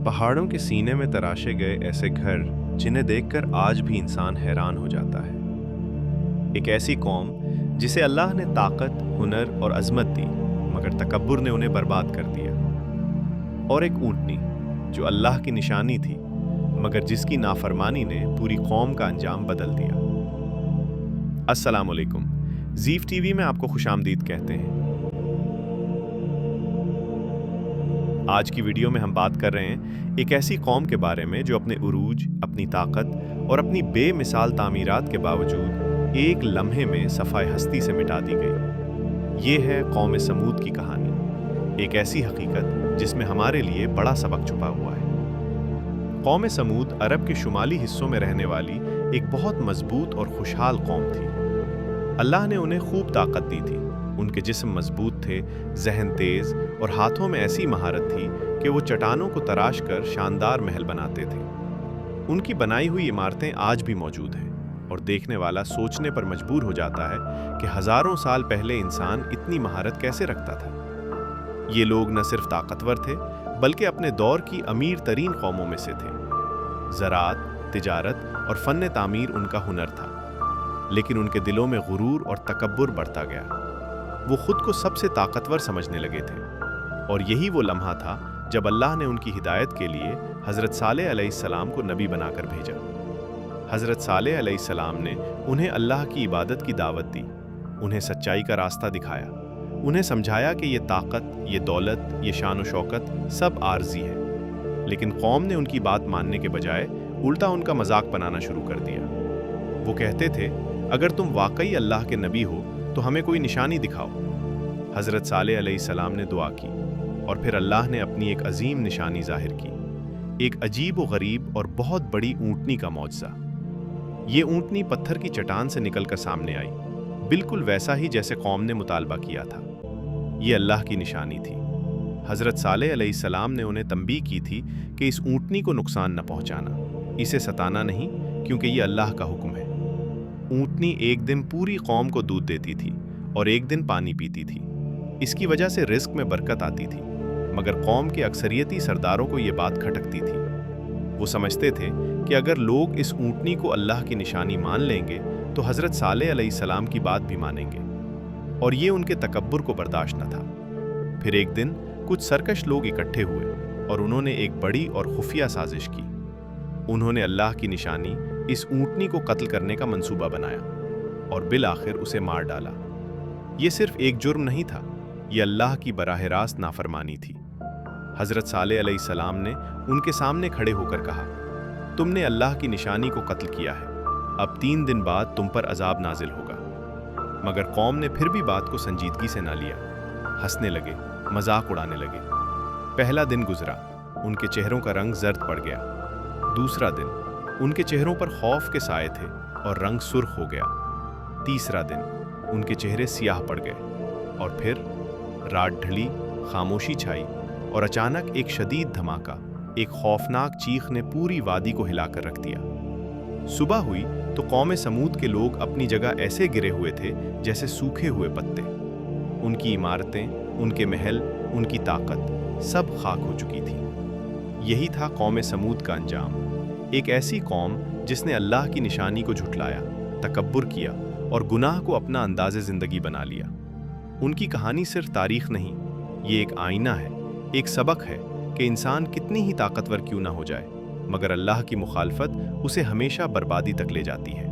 पहाड़ों के सीने में तराशे गए ऐसे घर जिन्हें देखकर आज भी इंसान हैरान हो जाता है। एक ऐसी कौम जिसे अल्लाह ने ताकत, हुनर और अजमत दी, मगर तकब्बुर ने उन्हें बर्बाद कर दिया। और एक ऊँटनी जो अल्लाह की निशानी थी, मगर जिसकी नाफरमानी ने पूरी कौम का अंजाम बदल दिया। अस्सलाम वालेकुम, ज़ीफ टीवी में आपको खुशामदीद कहते हैं। आज की वीडियो में हम बात कर रहे हैं एक ऐसी कौम के बारे में जो अपने उरूज, अपनी ताकत और अपनी बेमिसाल तामीरात के बावजूद एक लम्हे में सफ़ाए हस्ती से मिटा दी गई। ये है कौम समूद की कहानी, एक ऐसी हकीकत जिसमें हमारे लिए बड़ा सबक छुपा हुआ है। कौम समूद अरब के शुमाली हिस्सों में रहने वाली एक बहुत मजबूत और खुशहाल कौम थी। अल्लाह ने उन्हें खूब ताकत दी थी, उनके जिस्म मजबूत थे, जहन तेज और हाथों में ऐसी महारत थी कि वो चट्टानों को तराश कर शानदार महल बनाते थे। उनकी बनाई हुई इमारतें आज भी मौजूद हैं और देखने वाला सोचने पर मजबूर हो जाता है कि हजारों साल पहले इंसान इतनी महारत कैसे रखता था। ये लोग न सिर्फ ताकतवर थे बल्कि अपने दौर की अमीर तरीन कौमों में से थे। ज़राअत, तिजारत और फन तामीर उनका हुनर था, लेकिन उनके दिलों में गुरूर और तकब्बुर बढ़ता गया। वो खुद को सबसे ताकतवर समझने लगे थे, और यही वो लम्हा था जब अल्लाह ने उनकी हिदायत के लिए हज़रत सालेह अलैहिस्सलाम को नबी बनाकर भेजा। हज़रत सालेह अलैहिस्सलाम ने उन्हें अल्लाह की इबादत की दावत दी, उन्हें सच्चाई का रास्ता दिखाया, उन्हें समझाया कि ये ताकत, ये दौलत, ये शान व शौकत सब आर्जी है। लेकिन कौम ने उनकी बात मानने के बजाय उल्टा उनका मजाक बनाना शुरू कर दिया। वो कहते थे, अगर तुम वाकई अल्लाह के नबी हो तो हमें कोई निशानी दिखाओ। हज़रत सालेह अलैहिस्सलाम ने दुआ की और फिर अल्लाह ने अपनी एक अजीम निशानी जाहिर की, एक अजीब व गरीब और बहुत बड़ी ऊँटनी का मौजज़ा। ये ऊँटनी पत्थर की चट्टान से निकलकर सामने आई, बिल्कुल वैसा ही जैसे कौम ने मुतालबा किया था। ये अल्लाह की निशानी थी। हज़रत सालेह अलैहिस्सलाम ने उन्हें तंबीह की थी कि इस ऊँटनी को नुकसान न पहुँचाना, इसे सताना नहीं, क्योंकि ये अल्लाह का हुक्म है। ऊँटनी एक दिन पूरी कौम को दूध देती थी और एक दिन पानी पीती थी। इसकी वजह से रिस्क में बरकत आती थी, मगर कौम के अक्सरियती सरदारों को ये बात खटकती थी। वो समझते थे कि अगर लोग इस ऊँटनी को अल्लाह की निशानी मान लेंगे तो हज़रत सालेह अलैहिस्सलाम की बात भी मानेंगे, और ये उनके तकब्बुर को बर्दाश्त न था। फिर एक दिन कुछ सरकश लोग इकट्ठे हुए और उन्होंने एक बड़ी और खुफिया साजिश की। उन्होंने अल्लाह की निशानी, इस ऊँटनी को कत्ल करने का मंसूबा बनाया और बिल आखिर उसे मार डाला। ये सिर्फ एक जुर्म नहीं था, ये अल्लाह की बराह रास्त नाफरमानी थी। हज़रत सालेह अलैहिस्सलाम ने उनके सामने खड़े होकर कहा, तुमने अल्लाह की निशानी को कत्ल किया है, अब 3 दिन बाद तुम पर अजाब नाजिल होगा। मगर कौम ने फिर भी बात को संजीदगी से ना लिया, हंसने लगे, मजाक उड़ाने लगे। पहला दिन गुजरा, उनके चेहरों का रंग जर्द पड़ गया। दूसरा दिन, उनके चेहरों पर खौफ के साए थे और रंग सुर्ख हो गया। तीसरा दिन, उनके चेहरे सियाह पड़ गए। और फिर रात ढली, खामोशी छाई और अचानक एक शदीद धमाका, एक खौफनाक चीख ने पूरी वादी को हिलाकर रख दिया। सुबह हुई तो कौम समूद के लोग अपनी जगह ऐसे गिरे हुए थे जैसे सूखे हुए पत्ते। उनकी इमारतें, उनके महल, उनकी ताकत सब खाक हो चुकी थी। यही था कौम समूद का अंजाम, एक ऐसी कौम जिसने अल्लाह की निशानी को झुठलाया, तकब्बुर किया और गुनाह को अपना अंदाज़े ज़िंदगी बना लिया। उनकी कहानी सिर्फ तारीख नहीं, ये एक आईना है, एक सबक है कि इंसान कितनी ही ताकतवर क्यों ना हो जाए, मगर अल्लाह की मुखालफत उसे हमेशा बर्बादी तक ले जाती है।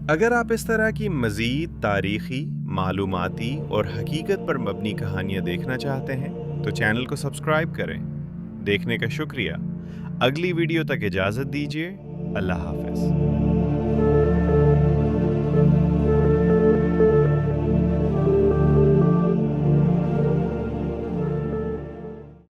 अगर आप इस तरह की मज़ीद तारीख़ी, मालूमाती और हकीकत पर मबनी कहानियाँ देखना चाहते हैं तो चैनल को सब्सक्राइब करें। देखने का शुक्रिया। अगली वीडियो तक इजाज़त दीजिए। अल्लाह हाफ़िज़।